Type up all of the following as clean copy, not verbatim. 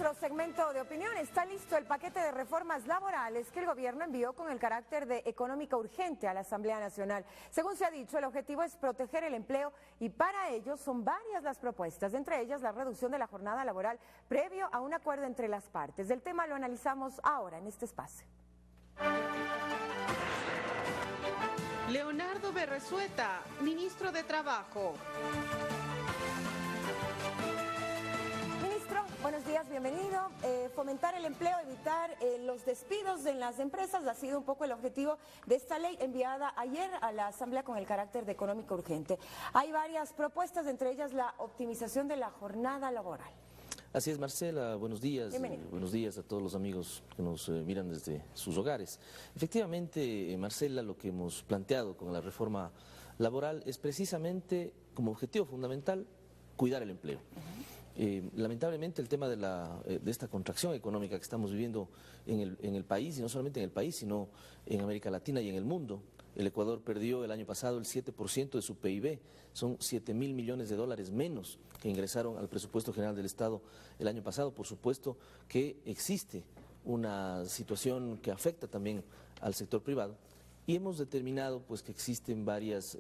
nuestro segmento de opinión está listo el paquete de reformas laborales que el gobierno envió con el carácter de económica urgente a la Asamblea Nacional. Según se ha dicho, el objetivo es proteger el empleo y para ello son varias las propuestas, entre ellas la reducción de la jornada laboral previo a un acuerdo entre las partes. Del tema lo analizamos ahora en este espacio. Leonardo Berresueta, ministro de Trabajo. Buenos días, bienvenido. Fomentar el empleo, evitar los despidos en las empresas ha sido un poco el objetivo de esta ley enviada ayer a la Asamblea con el carácter de económica urgente. Hay varias propuestas, entre ellas la optimización de la jornada laboral. Así es, Marcela, buenos días. Buenos días a todos los amigos que nos miran desde sus hogares. Efectivamente, Marcela, lo que hemos planteado con la reforma laboral es precisamente como objetivo fundamental cuidar el empleo. Lamentablemente el tema de esta contracción económica que estamos viviendo en el país, y no solamente en el país, sino en América Latina y en el mundo. El Ecuador perdió el año pasado el 7% de su PIB, son 7.000 millones de dólares menos que ingresaron al presupuesto general del Estado el año pasado. Por supuesto que existe una situación que afecta también al sector privado y hemos determinado pues que existen varias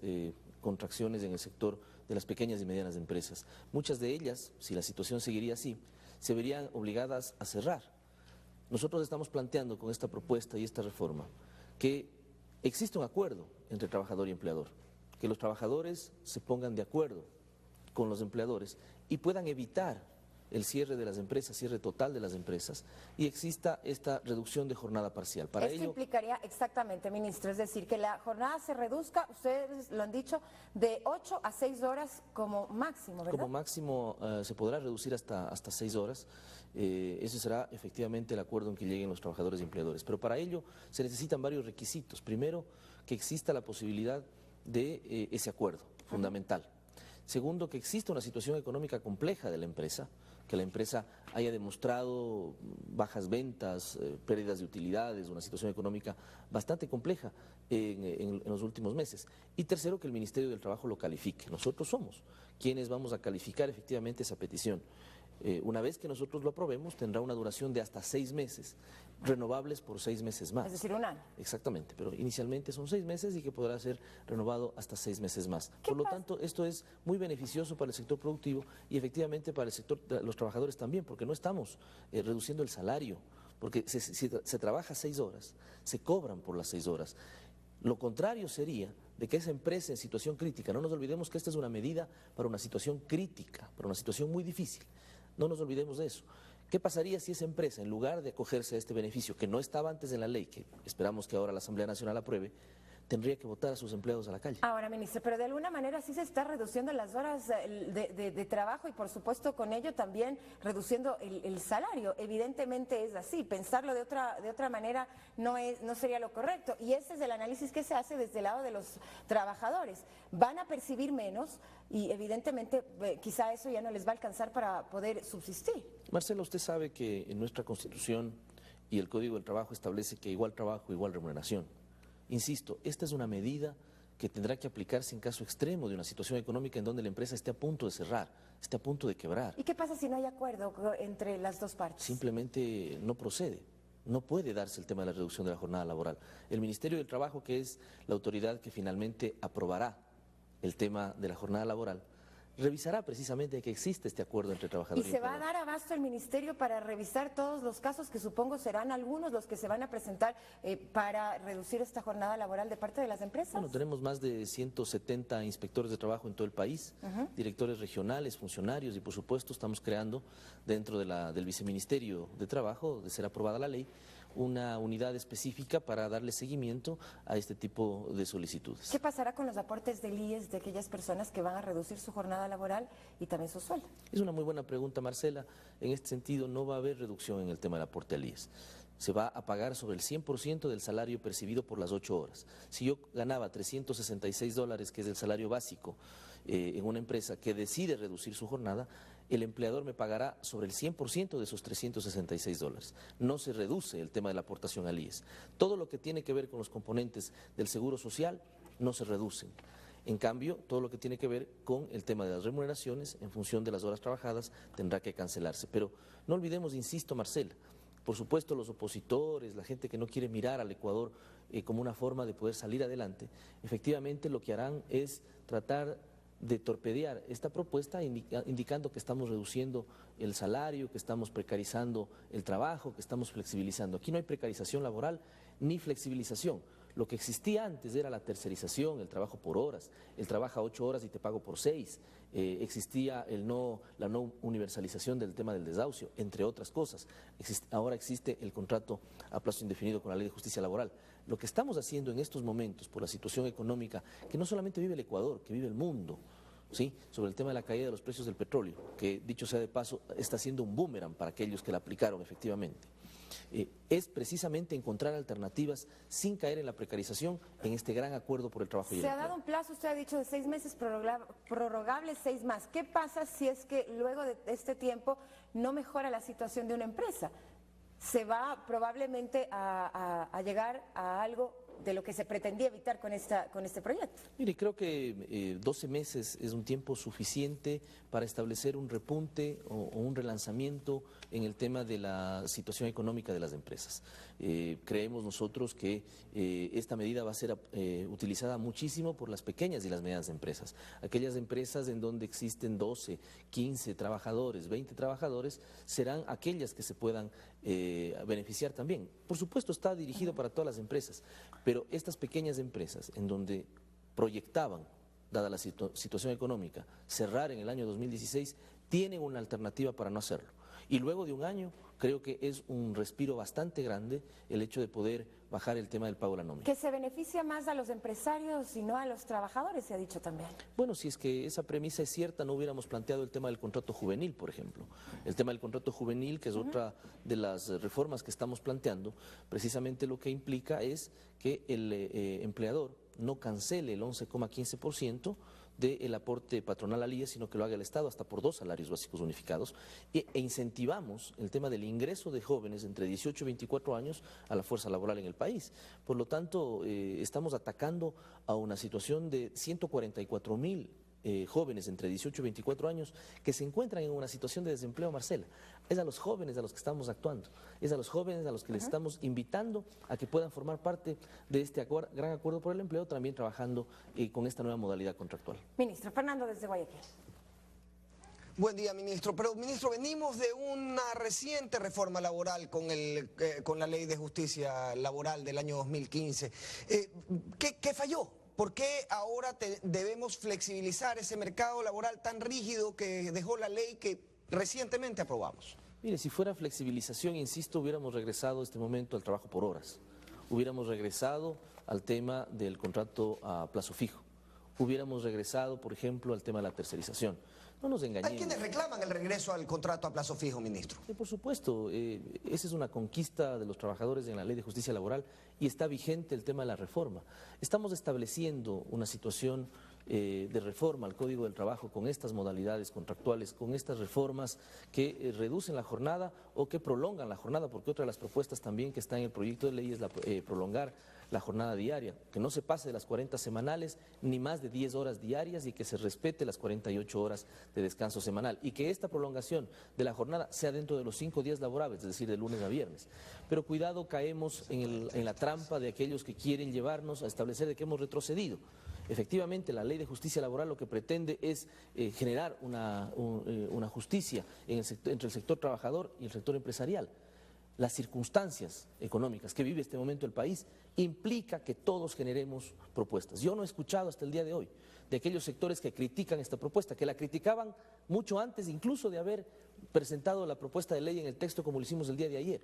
contracciones en el sector de las pequeñas y medianas empresas. Muchas de ellas, si la situación seguiría así, se verían obligadas a cerrar. Nosotros estamos planteando con esta propuesta y esta reforma que existe un acuerdo entre trabajador y empleador, que los trabajadores se pongan de acuerdo con los empleadores y puedan evitar el cierre de las empresas, cierre total de las empresas, y exista esta reducción de jornada parcial. Para Esto ello implicaría exactamente, ministro, es decir, que la jornada se reduzca, ustedes lo han dicho, de 8 a 6 horas como máximo, ¿verdad? Como máximo se podrá reducir hasta 6 horas. Ese será efectivamente el acuerdo en que lleguen los trabajadores y empleadores. Pero para ello se necesitan varios requisitos. Primero, que exista la posibilidad de ese acuerdo fundamental. Segundo, que exista una situación económica compleja de la empresa, que la empresa haya demostrado bajas ventas, pérdidas de utilidades, una situación económica bastante compleja en los últimos meses. Y tercero, que el Ministerio del Trabajo lo califique. Nosotros somos quienes vamos a calificar efectivamente esa petición. Una vez que nosotros lo aprobemos, tendrá una duración de hasta 6 meses, renovables por 6 meses más. Es decir, un año. Exactamente, pero inicialmente son 6 meses y que podrá ser renovado hasta 6 meses más. Por lo tanto, esto es muy beneficioso para el sector productivo y efectivamente para el sector de los trabajadores también, porque no estamos reduciendo el salario, porque se trabaja 6 horas, se cobran por las 6 horas. Lo contrario sería de que esa empresa en situación crítica, no nos olvidemos que esta es una medida para una situación crítica, para una situación muy difícil. No nos olvidemos de eso. ¿Qué pasaría si esa empresa, en lugar de acogerse a este beneficio, que no estaba antes en la ley, que esperamos que ahora la Asamblea Nacional apruebe, tendría que botar a sus empleados a la calle? Ahora, ministro, pero de alguna manera sí se está reduciendo las horas de trabajo y por supuesto con ello también reduciendo el salario. Evidentemente es así, pensarlo de otra manera no sería lo correcto y ese es el análisis que se hace desde el lado de los trabajadores. Van a percibir menos y evidentemente quizá eso ya no les va a alcanzar para poder subsistir. Marcela, usted sabe que en nuestra Constitución y el Código del Trabajo establece que igual trabajo, igual remuneración. Insisto, esta es una medida que tendrá que aplicarse en caso extremo de una situación económica en donde la empresa esté a punto de cerrar, esté a punto de quebrar. ¿Y qué pasa si no hay acuerdo entre las dos partes? Simplemente no procede. No puede darse el tema de la reducción de la jornada laboral. El Ministerio del Trabajo, que es la autoridad que finalmente aprobará el tema de la jornada laboral, revisará precisamente que existe este acuerdo entre trabajadores y empleadores. ¿Y se va a dar abasto el Ministerio para revisar todos los casos que supongo serán algunos los que se van a presentar para reducir esta jornada laboral de parte de las empresas? Bueno, tenemos más de 170 inspectores de trabajo en todo el país, directores regionales, funcionarios y por supuesto estamos creando dentro del Viceministerio de Trabajo, de ser aprobada la ley, una unidad específica para darle seguimiento a este tipo de solicitudes. ¿Qué pasará con los aportes del IES de aquellas personas que van a reducir su jornada laboral y también su sueldo? Es una muy buena pregunta, Marcela. En este sentido no va a haber reducción en el tema del aporte al IES. Se va a pagar sobre el 100% del salario percibido por las 8 horas. Si yo ganaba $366, que es el salario básico, en una empresa que decide reducir su jornada, el empleador me pagará sobre el 100% de esos $366. No se reduce el tema de la aportación al IES. Todo lo que tiene que ver con los componentes del seguro social no se reducen. En cambio, todo lo que tiene que ver con el tema de las remuneraciones, en función de las horas trabajadas, tendrá que cancelarse. Pero no olvidemos, insisto, Marcela, por supuesto los opositores, la gente que no quiere mirar al Ecuador como una forma de poder salir adelante, efectivamente lo que harán es tratar de torpedear esta propuesta indicando que estamos reduciendo el salario, que estamos precarizando el trabajo, que estamos flexibilizando. Aquí no hay precarización laboral ni flexibilización. Lo que existía antes era la tercerización, el trabajo por horas, el trabaja 8 horas y te pago por 6, existía la no universalización del tema del desahucio, entre otras cosas. Ahora existe el contrato a plazo indefinido con la Ley de Justicia Laboral. Lo que estamos haciendo en estos momentos por la situación económica, que no solamente vive el Ecuador, que vive el mundo, ¿sí? Sobre el tema de la caída de los precios del petróleo, que dicho sea de paso, está siendo un boomerang para aquellos que la aplicaron efectivamente. Es precisamente encontrar alternativas sin caer en la precarización en este gran acuerdo por el trabajo y el empleo. Se ha empleo. dado un plazo, usted ha dicho, de 6 meses, prorrogables 6 más. ¿Qué pasa si es que luego de este tiempo no mejora la situación de una empresa? Se va probablemente a llegar a algo de lo que se pretendía evitar con este proyecto. Mire, creo que 12 meses es un tiempo suficiente para establecer un repunte o un relanzamiento en el tema de la situación económica de las empresas. Creemos nosotros que esta medida va a ser utilizada muchísimo por las pequeñas y las medianas empresas. Aquellas empresas en donde existen 12, 15 trabajadores, 20 trabajadores, serán aquellas que se puedan beneficiar también. Por supuesto, está dirigido para todas las empresas, pero estas pequeñas empresas en donde proyectaban, dada la situación económica, cerrar en el año 2016, tienen una alternativa para no hacerlo. Y luego de un año, creo que es un respiro bastante grande el hecho de poder bajar el tema del pago de la nómina. Que se beneficia más a los empresarios y no a los trabajadores, se ha dicho también. Bueno, si es que esa premisa es cierta, no hubiéramos planteado el tema del contrato juvenil, por ejemplo. El tema del contrato juvenil, que es otra de las reformas que estamos planteando, precisamente lo que implica es que el empleador no cancele el 11,15% del aporte patronal al IES, sino que lo haga el Estado hasta por 2 salarios básicos unificados, e incentivamos el tema del ingreso de jóvenes entre 18 y 24 años a la fuerza laboral en el país. Por lo tanto, estamos atacando a una situación de 144.000 jóvenes entre 18 y 24 años que se encuentran en una situación de desempleo, Marcela. Es a los jóvenes a los que estamos actuando, es a los jóvenes a los que les estamos invitando a que puedan formar parte de este gran acuerdo por el empleo, también trabajando con esta nueva modalidad contractual. Ministro Fernando, desde Guayaquil. Buen día, ministro. Pero, ministro, venimos de una reciente reforma laboral con la Ley de Justicia Laboral del año 2015. ¿Qué falló? ¿Por qué ahora debemos flexibilizar ese mercado laboral tan rígido que dejó la ley que recientemente aprobamos? Mire, si fuera flexibilización, insisto, hubiéramos regresado a este momento al trabajo por horas. Hubiéramos regresado al tema del contrato a plazo fijo. Hubiéramos regresado, por ejemplo, al tema de la tercerización. No nos engañemos. Hay quienes reclaman el regreso al contrato a plazo fijo, ministro. Por supuesto, esa es una conquista de los trabajadores en la Ley de Justicia Laboral y está vigente el tema de la reforma. Estamos estableciendo una situación de reforma al Código del Trabajo con estas modalidades contractuales, con estas reformas que reducen la jornada o que prolongan la jornada, porque otra de las propuestas también que está en el proyecto de ley es prolongar la jornada diaria, que no se pase de las 40 semanales ni más de 10 horas diarias y que se respete las 48 horas de descanso semanal y que esta prolongación de la jornada sea dentro de los 5 días laborables, es decir, de lunes a viernes. Pero cuidado, caemos en la trampa de aquellos que quieren llevarnos a establecer de que hemos retrocedido. Efectivamente, la Ley de Justicia Laboral lo que pretende es generar una justicia entre el sector trabajador y el sector empresarial. Las circunstancias económicas que vive este momento el país implica que todos generemos propuestas. Yo no he escuchado hasta el día de hoy de aquellos sectores que critican esta propuesta, que la criticaban mucho antes incluso de haber presentado la propuesta de ley en el texto como lo hicimos el día de ayer.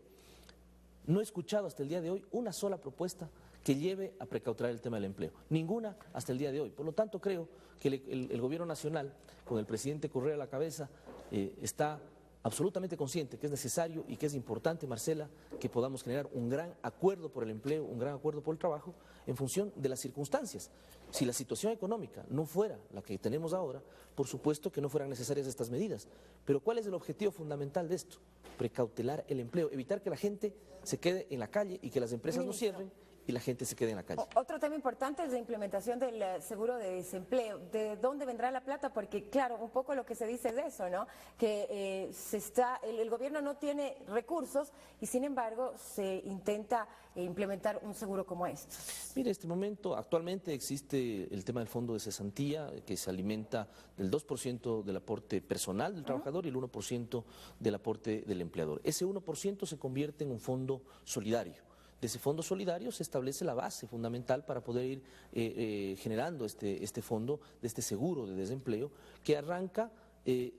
No he escuchado hasta el día de hoy una sola propuesta que lleve a precautelar el tema del empleo. Ninguna hasta el día de hoy. Por lo tanto, creo que el Gobierno Nacional, con el presidente Correa a la cabeza, está absolutamente consciente que es necesario y que es importante, Marcela, que podamos generar un gran acuerdo por el empleo, un gran acuerdo por el trabajo, en función de las circunstancias. Si la situación económica no fuera la que tenemos ahora, por supuesto que no fueran necesarias estas medidas. Pero ¿cuál es el objetivo fundamental de esto? Precautelar el empleo, evitar que la gente se quede en la calle y que las empresas no cierren y la gente se quede en la calle. Otro tema importante es la implementación del seguro de desempleo. ¿De dónde vendrá la plata? Porque, claro, un poco lo que se dice es eso, ¿no? Que el gobierno no tiene recursos y, sin embargo, se intenta implementar un seguro como este. Mire, actualmente existe el tema del fondo de cesantía, que se alimenta del 2% del aporte personal del trabajador y el 1% del aporte del empleador. Ese 1% se convierte en un fondo solidario. De ese fondo solidario se establece la base fundamental para poder ir generando este fondo, de este seguro de desempleo, que arranca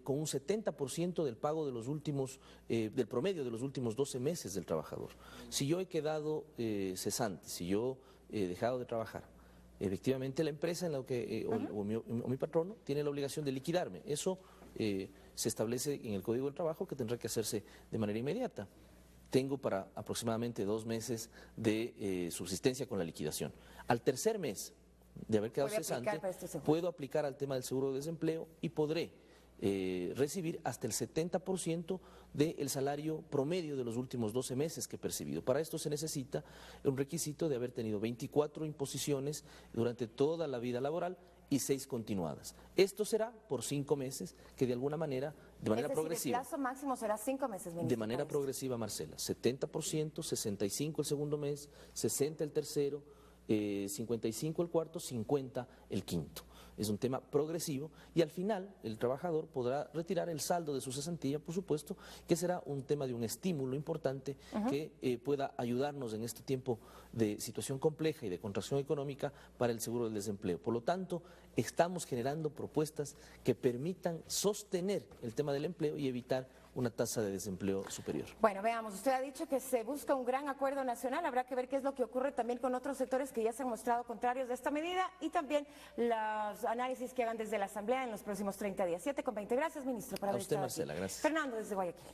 con un 70% del pago de los últimos, del promedio de los últimos 12 meses del trabajador. Si yo he quedado cesante, si yo he dejado de trabajar, efectivamente la empresa o mi patrono tiene la obligación de liquidarme. Eso se establece en el Código del Trabajo, que tendrá que hacerse de manera inmediata. Tengo para aproximadamente 2 meses de subsistencia con la liquidación. Al tercer mes de haber quedado cesante, puedo aplicar al tema del seguro de desempleo y podré recibir hasta el 70% del salario promedio de los últimos 12 meses que he percibido. Para esto se necesita un requisito de haber tenido 24 imposiciones durante toda la vida laboral y 6 continuadas. Esto será por 5 meses, que de alguna manera, de manera progresiva. El plazo máximo será 5 meses, ministro. De manera progresiva, Marcela. 70%, 65 el segundo mes, 60 el tercero, 55 el cuarto, 50 el quinto. Es un tema progresivo y al final el trabajador podrá retirar el saldo de su cesantía, por supuesto, que será un tema de un estímulo importante que pueda ayudarnos en este tiempo de situación compleja y de contracción económica para el seguro del desempleo. Por lo tanto, estamos generando propuestas que permitan sostener el tema del empleo y evitar una tasa de desempleo superior. Bueno, veamos, usted ha dicho que se busca un gran acuerdo nacional, habrá que ver qué es lo que ocurre también con otros sectores que ya se han mostrado contrarios de esta medida y también los análisis que hagan desde la Asamblea en los próximos 30 días. 7:20. Gracias, ministro, por haber estado aquí. A usted, Marcela, gracias. Fernando, desde Guayaquil.